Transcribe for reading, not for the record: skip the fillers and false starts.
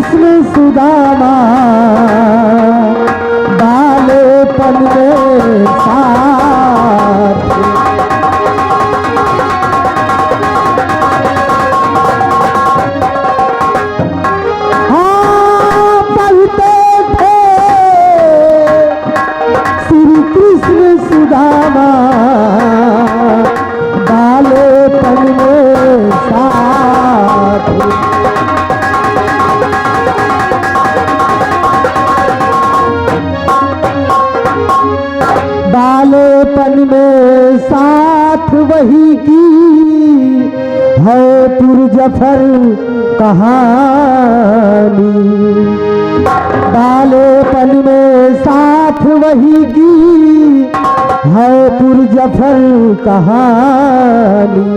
कृष्ण सुदामा बालेपन में साथ। हाँ पढ़ते थे श्री कृष्ण सुदामा बालेपन में साथ। बालेपन में साथ वही की है पुरजफर कहानी। बालेपन में साथ वही की है पुरजफर कहानी।